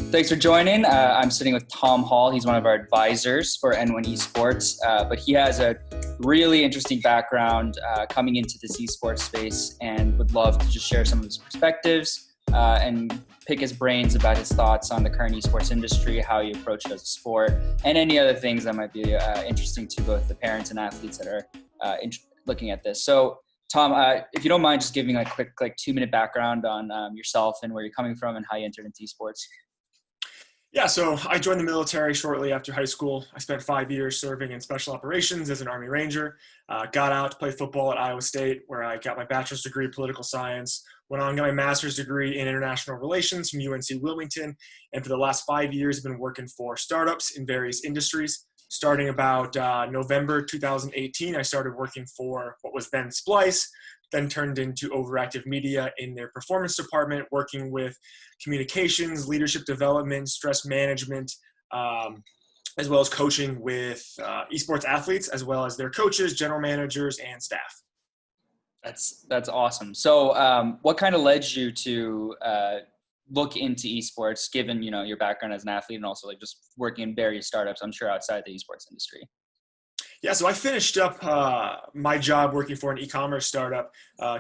Thanks for joining. I'm sitting with Tom Hall. He's one of our advisors for N1 Esports, but he has a really interesting background coming into this esports space and would love to just share some of his perspectives and pick his brains about his thoughts on the current esports industry, how he approached it as a sport, and any other things that might be interesting to both the parents and athletes that are looking at this. So, Tom, if you don't mind just giving a quick 2-minute background on yourself and where you're coming from and how you entered into esports. Yeah, so I joined the military shortly after high school. I spent 5 years serving in special operations as an Army Ranger. Got out to play football at Iowa State, where I got my bachelor's degree in political science. Went on and got my master's degree in international relations from UNC Wilmington. And for the last 5 years, I've been working for startups in various industries. Starting about November 2018, I started working for what was then Splice, then turned into Overactive Media in their performance department, working with communications, leadership development, stress management, as well as coaching with esports athletes, as well as their coaches, general managers, and staff. That's awesome. So what kind of led you to look into esports, given your background as an athlete and also just working in various startups, I'm sure outside the esports industry? Yeah, so I finished up my job working for an e-commerce startup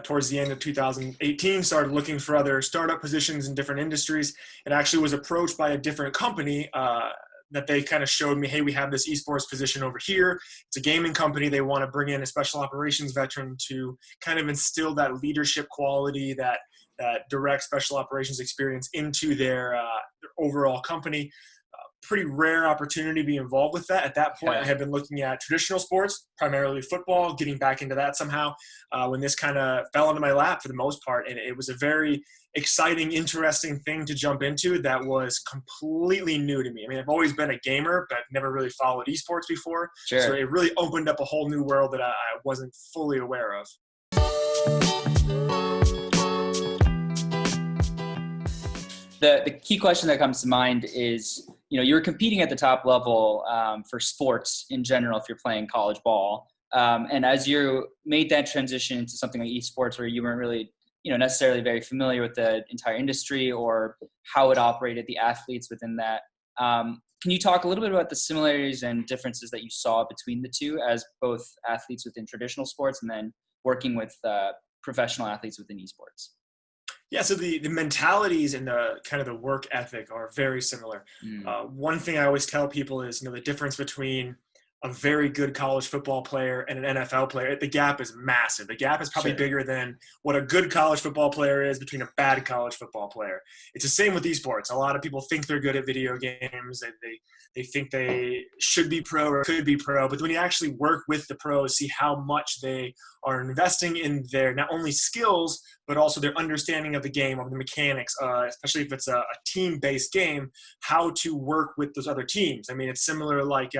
towards the end of 2018, started looking for other startup positions in different industries, and actually was approached by a different company that they kind of showed me, hey, we have this esports position over here. It's a gaming company. They want to bring in a special operations veteran to kind of instill that leadership quality, that direct special operations experience into their overall company. Pretty rare opportunity to be involved with that. At that point, I had been looking at traditional sports, primarily football, getting back into that somehow, when this kind of fell into my lap for the most part. And it was a very exciting, interesting thing to jump into that was completely new to me. I mean, I've always been a gamer, but I've never really followed esports before. Sure. So it really opened up a whole new world that I wasn't fully aware of. The key question that comes to mind is, you're competing at the top level for sports in general if you're playing college ball. And as you made that transition into something like esports where you weren't really, necessarily very familiar with the entire industry or how it operated, the athletes within that, can you talk a little bit about the similarities and differences that you saw between the two as both athletes within traditional sports and then working with professional athletes within esports? Yeah, so the mentalities and the kind of the work ethic are very similar. One thing I always tell people is, the difference between a very good college football player and an NFL player, the gap is massive. The gap is probably bigger than what a good college football player is between a bad college football player. It's the same with esports. A lot of people think they're good at video games and they think they should be pro or could be pro, but when you actually work with the pros, see how much they are investing in their not only skills, but also their understanding of the game, of the mechanics, especially if it's a team-based game, how to work with those other teams. I mean, it's similar like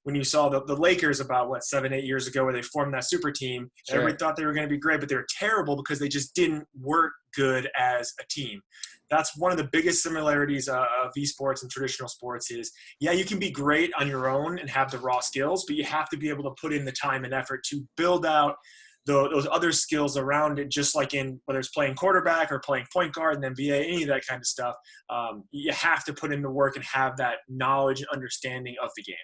when you saw the Lakers about, 7-8 years ago where they formed that super team. Everybody thought they were going to be great, but they were terrible because they just didn't work good as a team. That's one of the biggest similarities of esports and traditional sports is, yeah, you can be great on your own and have the raw skills, but you have to be able to put in the time and effort to build out those other skills around it, just like in whether it's playing quarterback or playing point guard in the NBA, any of that kind of stuff. You have to put in the work and have that knowledge and understanding of the game.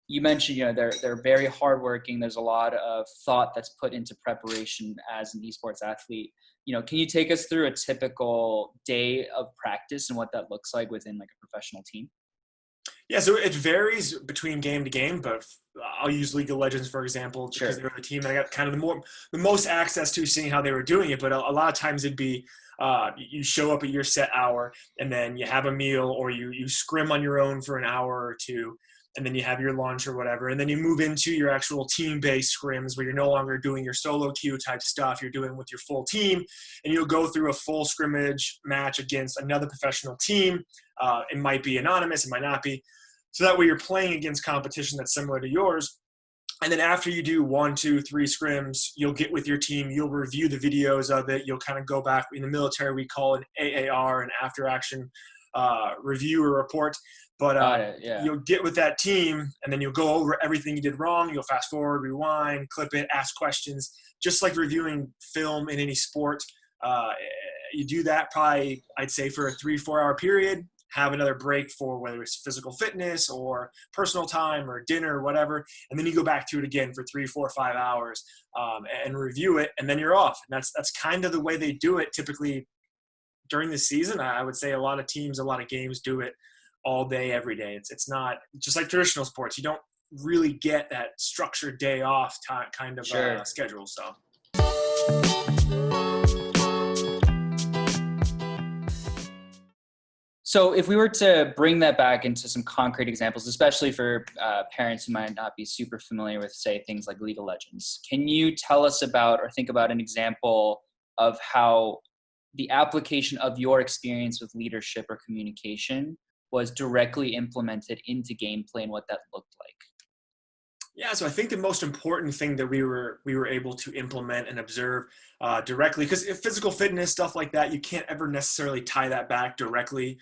You mentioned, they're very hardworking. There's a lot of thought that's put into preparation as an esports athlete. Can you take us through a typical day of practice and what that looks like within a professional team? Yeah, so it varies between game to game, but I'll use League of Legends, for example, because they're the team that I got kind of the most access to seeing how they were doing it. But a lot of times it'd be you show up at your set hour and then you have a meal or you scrim on your own for an hour or two. And then you have your lunch or whatever. And then you move into your actual team-based scrims where you're no longer doing your solo queue type stuff. You're doing with your full team. And you'll go through a full scrimmage match against another professional team. It might be anonymous. It might not be. So that way you're playing against competition that's similar to yours. And then after you do 1, 2, 3 scrims, you'll get with your team. You'll review the videos of it. You'll kind of go back. In the military, we call it AAR, an after-action review or report. But you'll get with that team, and then you'll go over everything you did wrong. You'll fast forward, rewind, clip it, ask questions, just like reviewing film in any sport. You do that probably, I'd say, for a 3-4 hour period. Have another break for whether it's physical fitness or personal time or dinner or whatever, and then you go back to it again for 3, 4, 5 hours and review it, and then you're off. And that's kind of the way they do it typically during the season. I would say a lot of teams, a lot of games do it all day, every day. It's not just like traditional sports. You don't really get that structured day off kind of schedule stuff. So if we were to bring that back into some concrete examples, especially for parents who might not be super familiar with, say, things like League of Legends, can you tell us about or think about an example of how the application of your experience with leadership or communication was directly implemented into gameplay and what that looked like? Yeah, so I think the most important thing that we were able to implement and observe directly, because physical fitness, stuff like that, you can't ever necessarily tie that back directly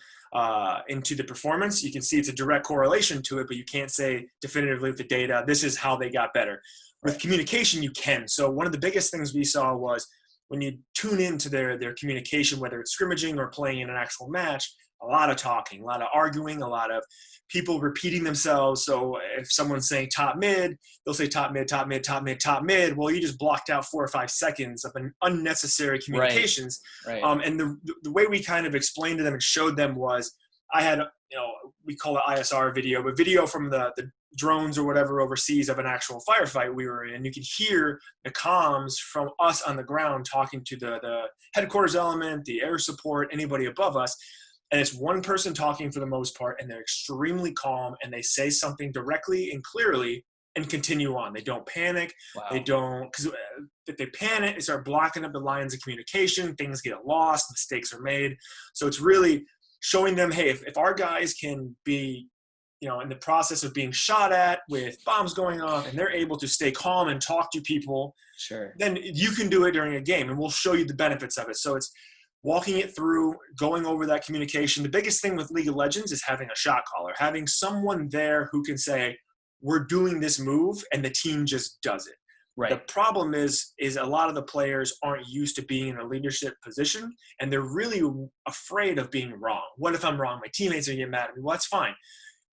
into the performance. You can see it's a direct correlation to it, but you can't say definitively with the data, this is how they got better. With communication, you can. So one of the biggest things we saw was when you tune into their communication, whether it's scrimmaging or playing in an actual match, a lot of talking, a lot of arguing, a lot of people repeating themselves. So if someone's saying top mid, they'll say top mid, top mid, top mid, top mid. Well, you just blocked out 4 or 5 seconds of an unnecessary communications. Right. And the way we kind of explained to them and showed them was, I had, we call it ISR video, but video from the drones or whatever overseas of an actual firefight we were in. You could hear the comms from us on the ground talking to the headquarters element, the air support, anybody above us. And it's one person talking for the most part, and they're extremely calm, and they say something directly and clearly and continue on. They don't panic. Wow. They don't, because if they panic, they start blocking up the lines of communication. Things get lost. Mistakes are made. So it's really showing them, hey, if our guys can be, in the process of being shot at with bombs going off, and they're able to stay calm and talk to people, sure, then you can do it during a game, and we'll show you the benefits of it. So it's walking it through, going over that communication. The biggest thing with League of Legends is having a shot caller, having someone there who can say, we're doing this move, and the team just does it. Right. The problem is a lot of the players aren't used to being in a leadership position, and they're really afraid of being wrong. What if I'm wrong? My teammates are going to get mad at me. Well, that's fine.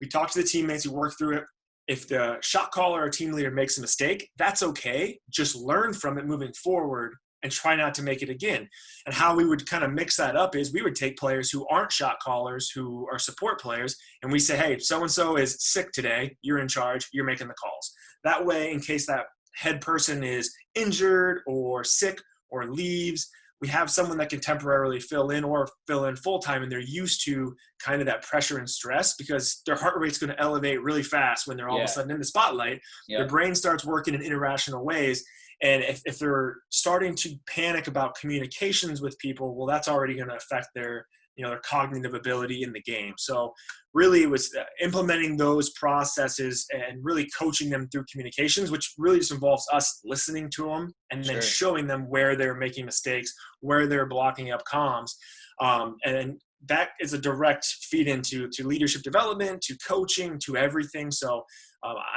We talk to the teammates, we work through it. If the shot caller or team leader makes a mistake, that's okay. Just learn from it moving forward and try not to make it again. And how we would kind of mix that up is we would take players who aren't shot callers, who are support players, and we say, hey, so-and-so is sick today. You're in charge. You're making the calls. That way, in case that head person is injured or sick or leaves, we have someone that can temporarily fill in or fill in full-time, and they're used to kind of that pressure and stress because their heart rate's going to elevate really fast when they're all of a sudden in the spotlight. Their brain starts working in irrational ways. And if they're starting to panic about communications with people, well, that's already going to affect their cognitive ability in the game. So really it was implementing those processes and really coaching them through communications, which really just involves us listening to them and then showing them where they're making mistakes, where they're blocking up comms. And that is a direct feed into leadership development, to coaching, to everything. So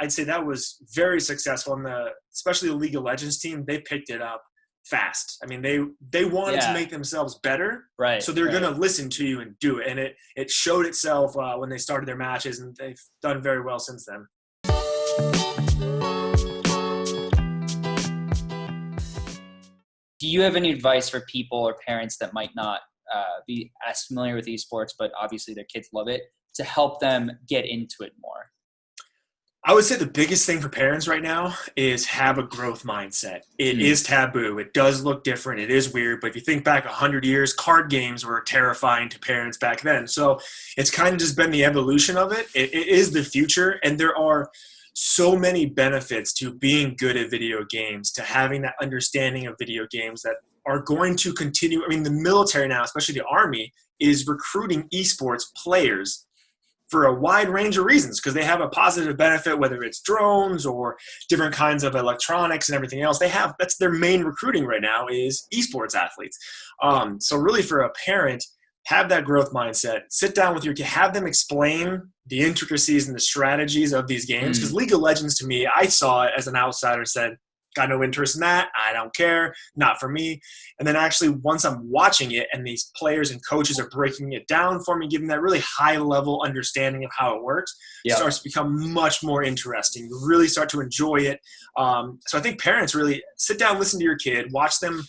I'd say that was very successful. And especially the League of Legends team, they picked it up fast. I mean, they wanted to make themselves better. Right. So they're going to listen to you and do it. And it showed itself when they started their matches, and they've done very well since then. Do you have any advice for people or parents that might not be as familiar with esports, but obviously their kids love it, to help them get into it more? I would say the biggest thing for parents right now is have a growth mindset. It is taboo. It does look different. It is weird. But if you think back 100 years, card games were terrifying to parents back then. So it's kind of just been the evolution of it. It is the future. And there are so many benefits to being good at video games, to having that understanding of video games that are going to continue. I mean, the military now, especially the Army, is recruiting esports players for a wide range of reasons, because they have a positive benefit, whether it's drones or different kinds of electronics and everything else. That's their main recruiting right now is esports athletes. So really for a parent, have that growth mindset. Sit down with your kid, have them explain the intricacies and the strategies of these games. Because League of Legends, to me, I saw it as an outsider, said, got no interest in that. I don't care. Not for me. And then actually once I'm watching it and these players and coaches are breaking it down for me, giving that really high level understanding of how it works, it starts to become much more interesting. You really start to enjoy it. So I think parents really sit down, listen to your kid, watch them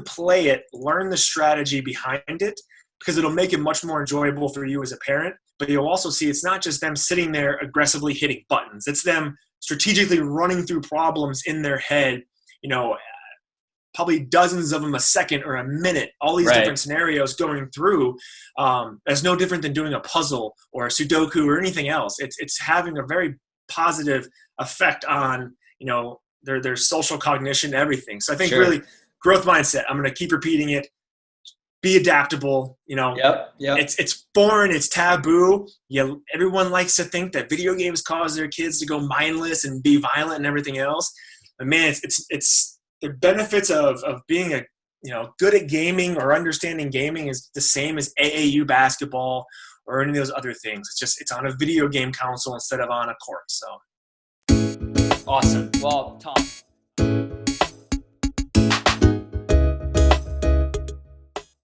play it, learn the strategy behind it, because it'll make it much more enjoyable for you as a parent. But you'll also see it's not just them sitting there aggressively hitting buttons. It's them strategically running through problems in their head, probably dozens of them a second or a minute, all these different scenarios going through. It's no different than doing a puzzle or a Sudoku or anything else. It's having a very positive effect on, their social cognition, everything. So I think really growth mindset, I'm going to keep repeating it. Be adaptable. It's foreign, it's taboo. Everyone likes to think that video games cause their kids to go mindless and be violent and everything else. But man, it's the benefits of being good at gaming or understanding gaming is the same as AAU basketball or any of those other things. It's on a video game console instead of on a court. So awesome. Well, Tom.